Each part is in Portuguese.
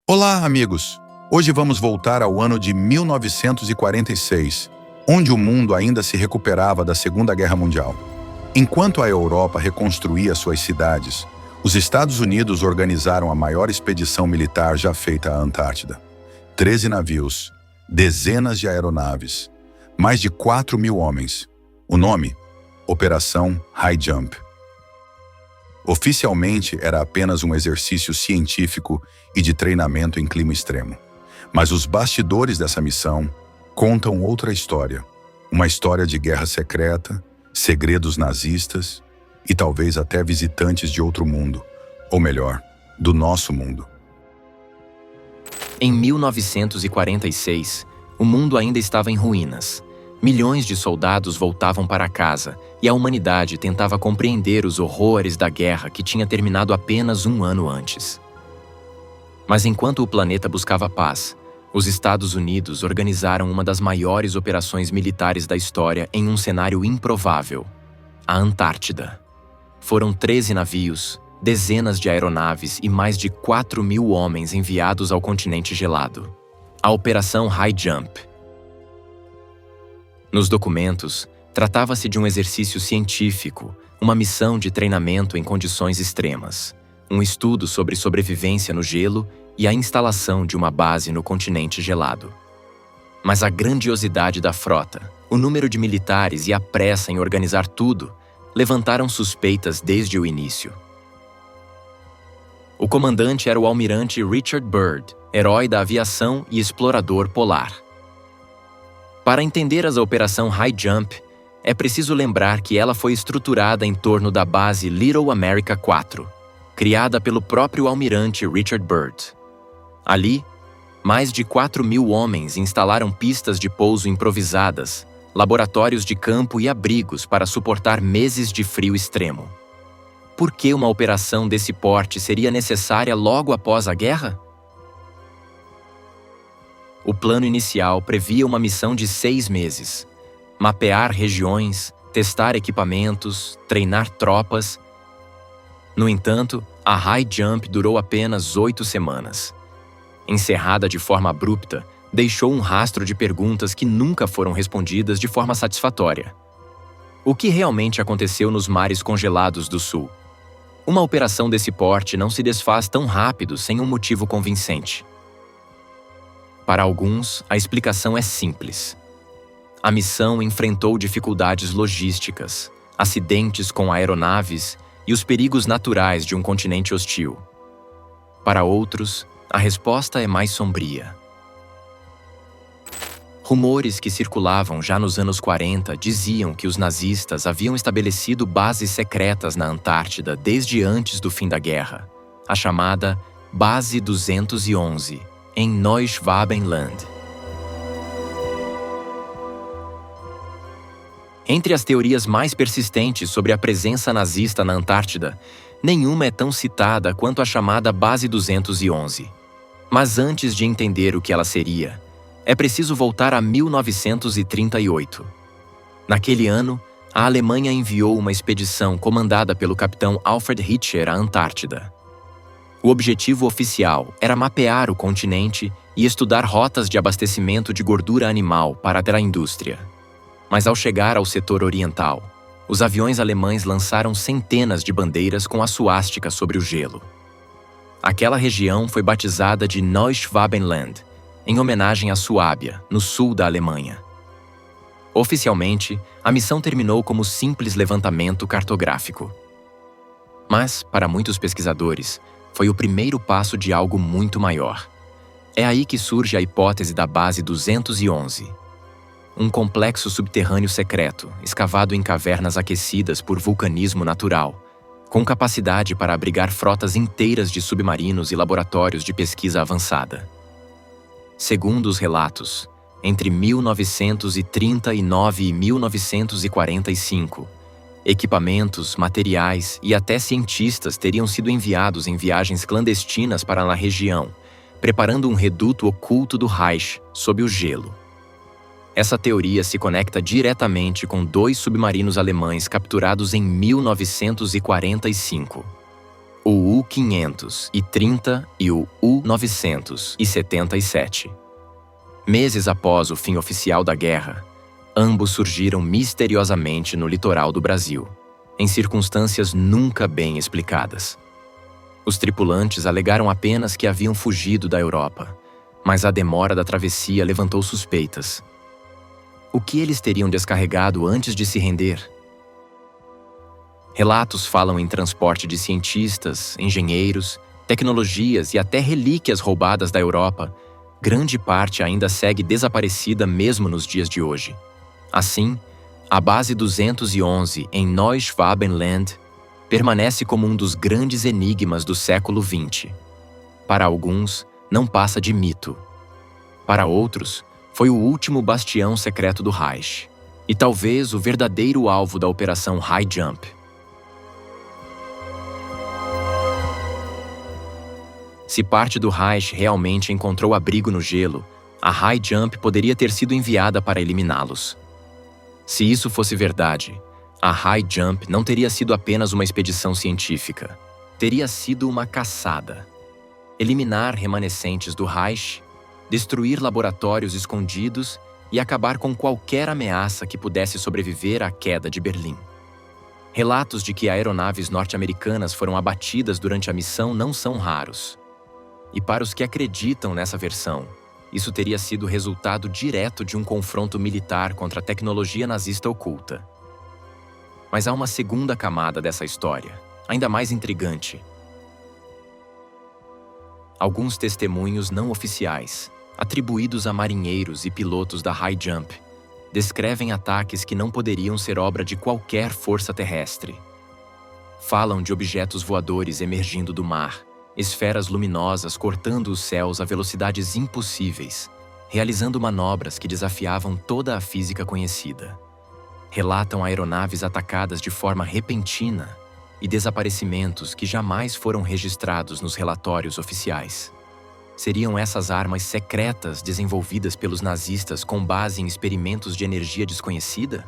Olá, amigos! Hoje vamos voltar ao ano de 1946, onde o mundo ainda se recuperava da Segunda Guerra Mundial. Enquanto a Europa reconstruía suas cidades, os Estados Unidos organizaram a maior expedição militar já feita à Antártida. 13 navios, dezenas de aeronaves, mais de 4.000 homens. O nome? Operação High Jump. Oficialmente era apenas um exercício científico e de treinamento em clima extremo. Mas os bastidores dessa missão contam outra história. Uma história de guerra secreta, segredos nazistas e talvez até visitantes de outro mundo, ou melhor, do nosso mundo. Em 1946, o mundo ainda estava em ruínas. Milhões de soldados voltavam para casa e a humanidade tentava compreender os horrores da guerra que tinha terminado apenas um ano antes. Mas enquanto o planeta buscava paz, os Estados Unidos organizaram uma das maiores operações militares da história em um cenário improvável: a Antártida. Foram 13 navios, dezenas de aeronaves e mais de 4.000 homens enviados ao continente gelado. A Operação High Jump. Nos documentos, tratava-se de um exercício científico, uma missão de treinamento em condições extremas, um estudo sobre sobrevivência no gelo e a instalação de uma base no continente gelado. Mas a grandiosidade da frota, o número de militares e a pressa em organizar tudo levantaram suspeitas desde o início. O comandante era o almirante Richard Byrd, herói da aviação e explorador polar. Para entender a Operação High Jump, é preciso lembrar que ela foi estruturada em torno da base Little America 4, criada pelo próprio almirante Richard Byrd. Ali, mais de 4.000 homens instalaram pistas de pouso improvisadas, laboratórios de campo e abrigos para suportar meses de frio extremo. Por que uma operação desse porte seria necessária logo após a guerra? O plano inicial previa uma missão de 6 meses: mapear regiões, testar equipamentos, treinar tropas. No entanto, a High Jump durou apenas 8 semanas. Encerrada de forma abrupta, deixou um rastro de perguntas que nunca foram respondidas de forma satisfatória. O que realmente aconteceu nos mares congelados do Sul? Uma operação desse porte não se desfaz tão rápido sem um motivo convincente. Para alguns, a explicação é simples. A missão enfrentou dificuldades logísticas, acidentes com aeronaves e os perigos naturais de um continente hostil. Para outros, a resposta é mais sombria. Rumores que circulavam já nos anos 40 diziam que os nazistas haviam estabelecido bases secretas na Antártida desde antes do fim da guerra, a chamada Base 211, em Neuschwabenland. Entre as teorias mais persistentes sobre a presença nazista na Antártida, nenhuma é tão citada quanto a chamada Base 211. Mas antes de entender o que ela seria, é preciso voltar a 1938. Naquele ano, a Alemanha enviou uma expedição comandada pelo capitão Alfred Hitcher à Antártida. O objetivo oficial era mapear o continente e estudar rotas de abastecimento de gordura animal para a indústria. Mas ao chegar ao setor oriental, os aviões alemães lançaram centenas de bandeiras com a suástica sobre o gelo. Aquela região foi batizada de Neuschwabenland, em homenagem à Suábia, no sul da Alemanha. Oficialmente, a missão terminou como simples levantamento cartográfico. Mas, para muitos pesquisadores, foi o primeiro passo de algo muito maior. É aí que surge a hipótese da Base 211. Um complexo subterrâneo secreto, escavado em cavernas aquecidas por vulcanismo natural, com capacidade para abrigar frotas inteiras de submarinos e laboratórios de pesquisa avançada. Segundo os relatos, entre 1939 e 1945, equipamentos, materiais e até cientistas teriam sido enviados em viagens clandestinas para a região, preparando um reduto oculto do Reich sob o gelo. Essa teoria se conecta diretamente com 2 submarinos alemães capturados em 1945. O U-530 e o U-977. Meses após o fim oficial da guerra, ambos surgiram misteriosamente no litoral do Brasil, em circunstâncias nunca bem explicadas. Os tripulantes alegaram apenas que haviam fugido da Europa, mas a demora da travessia levantou suspeitas. O que eles teriam descarregado antes de se render? Relatos falam em transporte de cientistas, engenheiros, tecnologias e até relíquias roubadas da Europa. Grande parte ainda segue desaparecida mesmo nos dias de hoje. Assim, a Base 211 em Neuschwabenland permanece como um dos grandes enigmas do século XX. Para alguns, não passa de mito. Para outros, foi o último bastião secreto do Reich, e talvez o verdadeiro alvo da Operação High Jump. Se parte do Reich realmente encontrou abrigo no gelo, a High Jump poderia ter sido enviada para eliminá-los. Se isso fosse verdade, a High Jump não teria sido apenas uma expedição científica. Teria sido uma caçada. Eliminar remanescentes do Reich, destruir laboratórios escondidos e acabar com qualquer ameaça que pudesse sobreviver à queda de Berlim. Relatos de que aeronaves norte-americanas foram abatidas durante a missão não são raros. E para os que acreditam nessa versão, isso teria sido resultado direto de um confronto militar contra a tecnologia nazista oculta. Mas há uma segunda camada dessa história, ainda mais intrigante. Alguns testemunhos não oficiais, atribuídos a marinheiros e pilotos da High Jump, descrevem ataques que não poderiam ser obra de qualquer força terrestre. Falam de objetos voadores emergindo do mar, esferas luminosas cortando os céus a velocidades impossíveis, realizando manobras que desafiavam toda a física conhecida. Relatam aeronaves atacadas de forma repentina e desaparecimentos que jamais foram registrados nos relatórios oficiais. Seriam essas armas secretas desenvolvidas pelos nazistas com base em experimentos de energia desconhecida?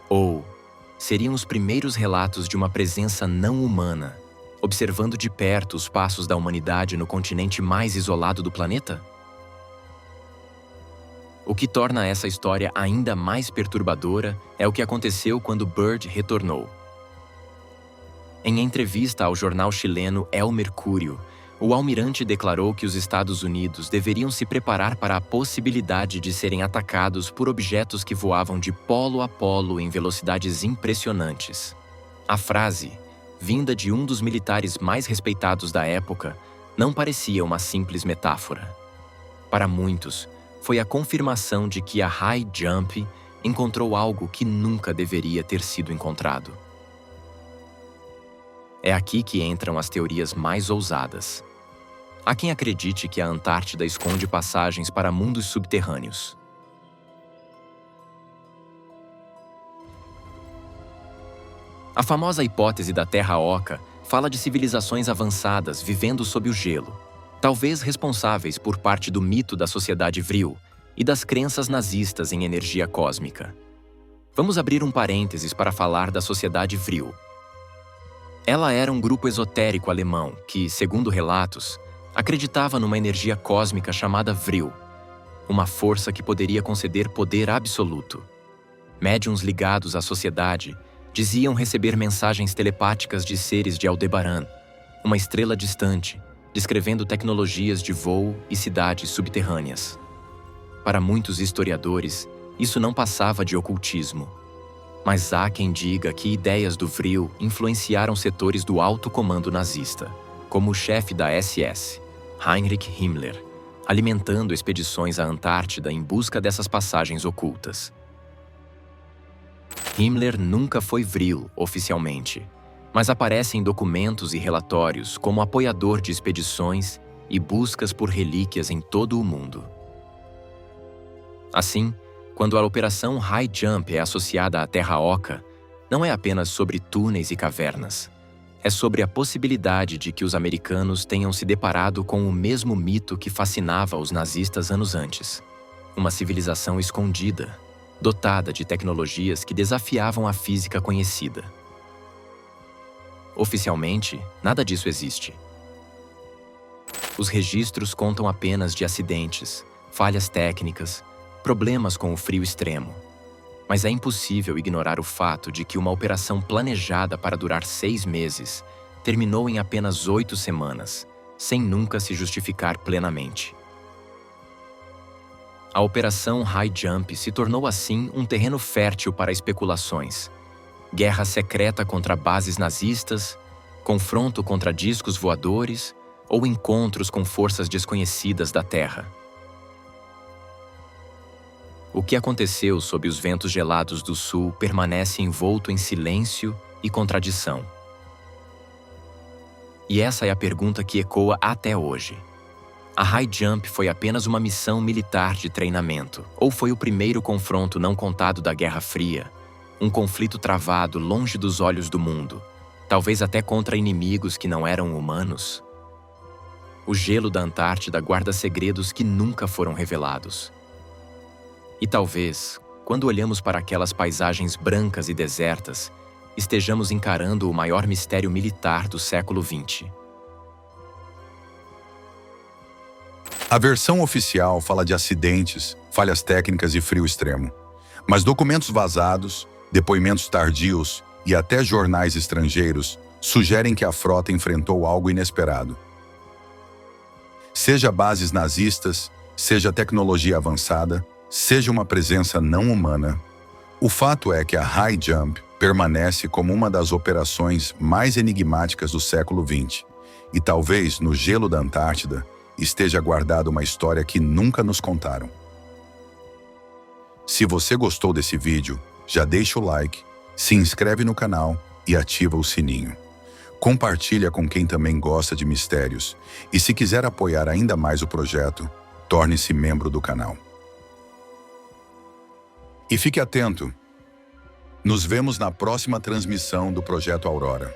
Ou seriam os primeiros relatos de uma presença não humana, observando de perto os passos da humanidade no continente mais isolado do planeta? O que torna essa história ainda mais perturbadora é o que aconteceu quando Byrd retornou. Em entrevista ao jornal chileno El Mercúrio, o almirante declarou que os Estados Unidos deveriam se preparar para a possibilidade de serem atacados por objetos que voavam de polo a polo em velocidades impressionantes. A frase, vinda de um dos militares mais respeitados da época, não parecia uma simples metáfora. Para muitos, foi a confirmação de que a High Jump encontrou algo que nunca deveria ter sido encontrado. É aqui que entram as teorias mais ousadas. Há quem acredite que a Antártida esconde passagens para mundos subterrâneos. A famosa hipótese da Terra Oca fala de civilizações avançadas vivendo sob o gelo, talvez responsáveis por parte do mito da sociedade Vril e das crenças nazistas em energia cósmica. Vamos abrir um parênteses para falar da sociedade Vril. Ela era um grupo esotérico alemão que, segundo relatos, acreditava numa energia cósmica chamada Vril, uma força que poderia conceder poder absoluto. Médiuns ligados à sociedade diziam receber mensagens telepáticas de seres de Aldebaran, uma estrela distante, descrevendo tecnologias de voo e cidades subterrâneas. Para muitos historiadores, isso não passava de ocultismo. Mas há quem diga que ideias do Vril influenciaram setores do alto comando nazista, como o chefe da SS, Heinrich Himmler, alimentando expedições à Antártida em busca dessas passagens ocultas. Himmler nunca foi Vril oficialmente, mas aparece em documentos e relatórios como apoiador de expedições e buscas por relíquias em todo o mundo. Assim, quando a Operação High Jump é associada à Terra Oca, não é apenas sobre túneis e cavernas. É sobre a possibilidade de que os americanos tenham se deparado com o mesmo mito que fascinava os nazistas anos antes. Uma civilização escondida, dotada de tecnologias que desafiavam a física conhecida. Oficialmente, nada disso existe, Os registros contam apenas de acidentes, falhas técnicas, problemas com o frio extremo. Mas é impossível ignorar o fato de que uma operação planejada para durar 6 meses terminou em apenas 8 semanas, sem nunca se justificar plenamente. A Operação High Jump se tornou assim um terreno fértil para especulações. Guerra secreta contra bases nazistas, confronto contra discos voadores ou encontros com forças desconhecidas da Terra. O que aconteceu sob os ventos gelados do sul permanece envolto em silêncio e contradição. E essa é a pergunta que ecoa até hoje. A High Jump foi apenas uma missão militar de treinamento? Ou foi o primeiro confronto não contado da Guerra Fria? Um conflito travado longe dos olhos do mundo, talvez até contra inimigos que não eram humanos? O gelo da Antártida guarda segredos que nunca foram revelados. E talvez, quando olhamos para aquelas paisagens brancas e desertas, estejamos encarando o maior mistério militar do século XX. A versão oficial fala de acidentes, falhas técnicas e frio extremo. Mas documentos vazados, depoimentos tardios e até jornais estrangeiros sugerem que a frota enfrentou algo inesperado. Seja bases nazistas, seja tecnologia avançada, seja uma presença não humana, o fato é que a High Jump permanece como uma das operações mais enigmáticas do século XX. E talvez no gelo da Antártida esteja guardada uma história que nunca nos contaram. Se você gostou desse vídeo, já deixa o like, se inscreve no canal e ativa o sininho. Compartilha com quem também gosta de mistérios e se quiser apoiar ainda mais o projeto, torne-se membro do canal. E fique atento! Nos vemos na próxima transmissão do Projeto Aurora.